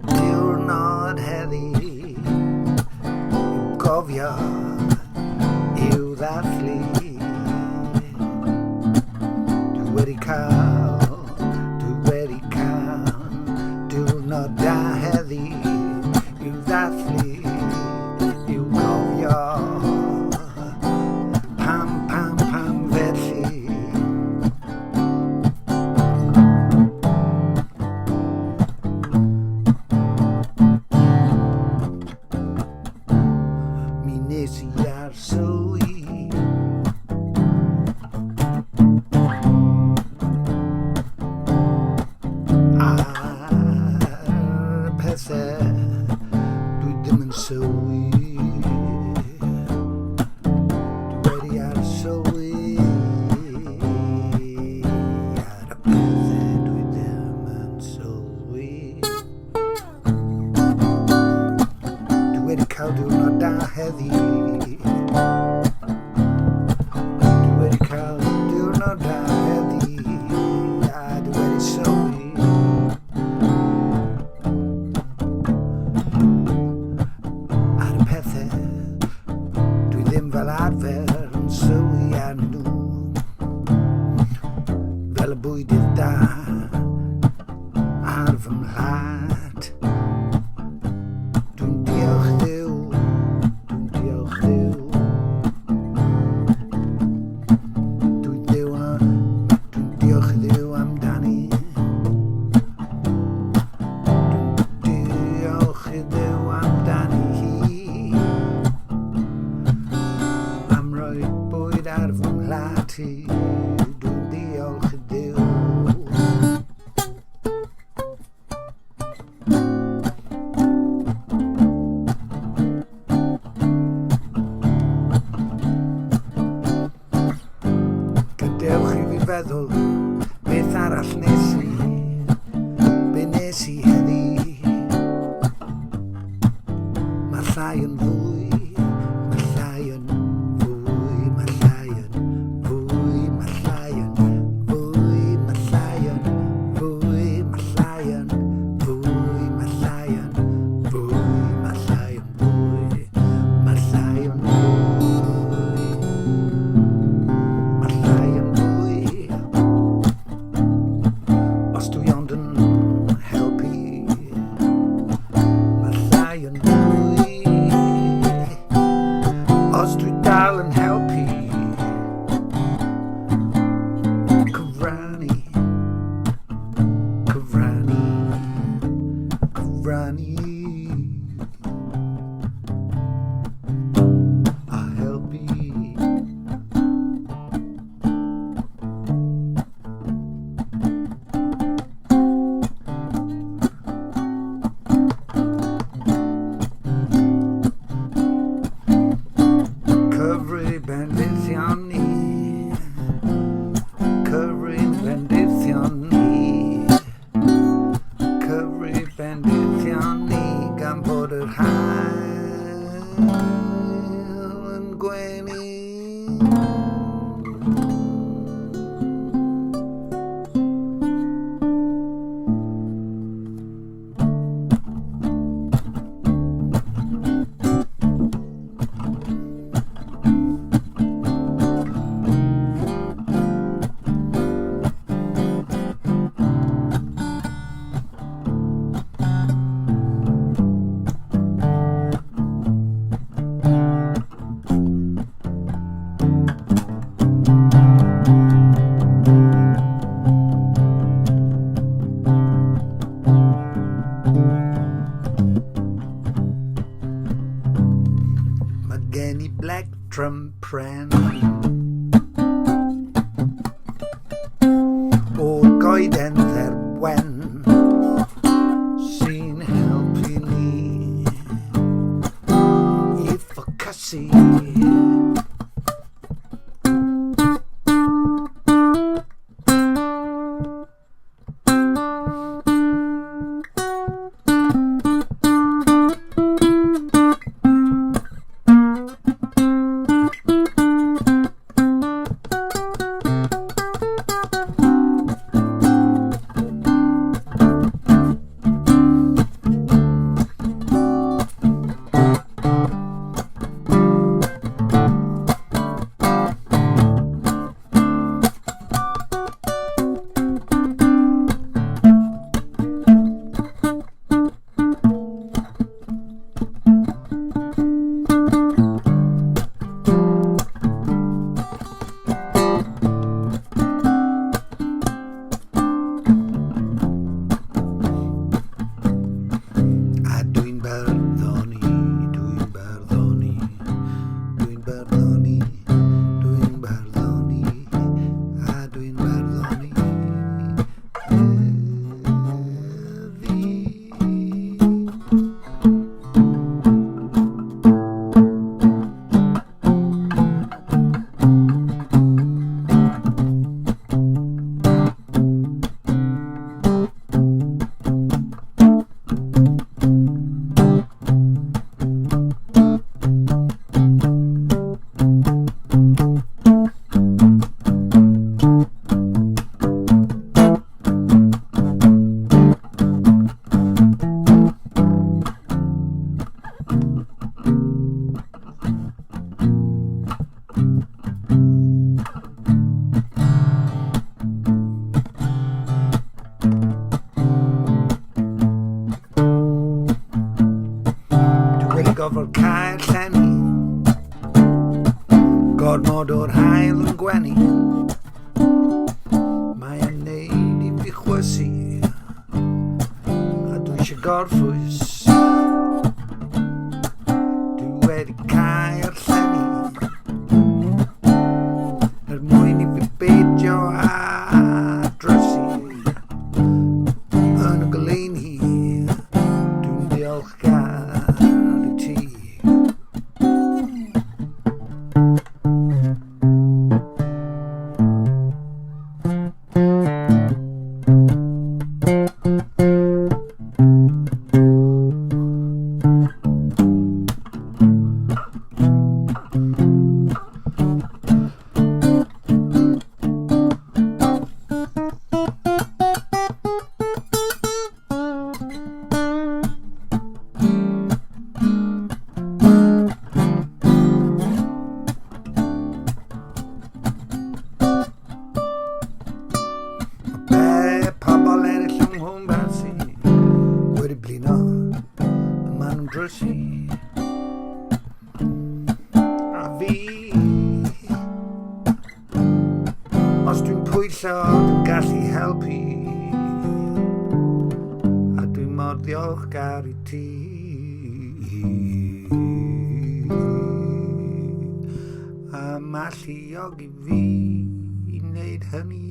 Diwrnod heddi gofio i'w ddathlu. Dwi wedi cael diwrnod da heddi i'w ddathlu, i'w gofio pam felly. Nes I ar sylwi ar pethau dwi ddim yn sylwi. Dwi wedi ar sylwi ar y pethau dwi ddim yn sylwi. Dwi wedi cael diwrnod da heddi. Dwi wedi cael diwrnod da heddi a dwi wedi sylwi ar y pethau dwi ddim fel arfer yn sylwi arnyn nhw, fel y bwydydd da ar fy mhlad. Dwi'n diolch Duw, dwi'n diolch Duw. Dwi'n diolch Duw amdani. Dwi'n diolch Duw amdani hi. Am roi bwyd ar fy mhlad hi. Dwi'n diolch Duw. Gadewch I fi feddwl beth arall nes I, be nes I heddi. Mae llai yn fwy, mae llai yn fwy, mae llai yn fwy, mae llai yn fwy, mae llai yn fwy, mae llai yn fwy, mae llai yn fwy, mae llai yn fwy, mae llai yn fwy. Os dwi ond yn helpu, mae llai yn fwy. Os dwi dal yn helpu, cyfrannu, cyfrannu, cyfrannu a helpu. Cyfri bendithion ni, cyfri bendithion ni, cyfri bendithion ni gan bod yr haul yn gwenu. Mae gen I black drum pren o goeden dderwen sy'n helpu ni I ffocysu. Gormod o'r hael yn gwenu, mae yn neud I fi chwysu, a dwi eisiau gorffwys. Dwi wedi cael llenni, mwyn I fi beidio a drysu. Yn y goleuni, dwi'n ddiolchgar I ti. Os dwi'n pwyllo, dwi'n gallu helpu, a dwi'n mor ddiolchgar I ti. A ma' lluog I fi I wneud hynny.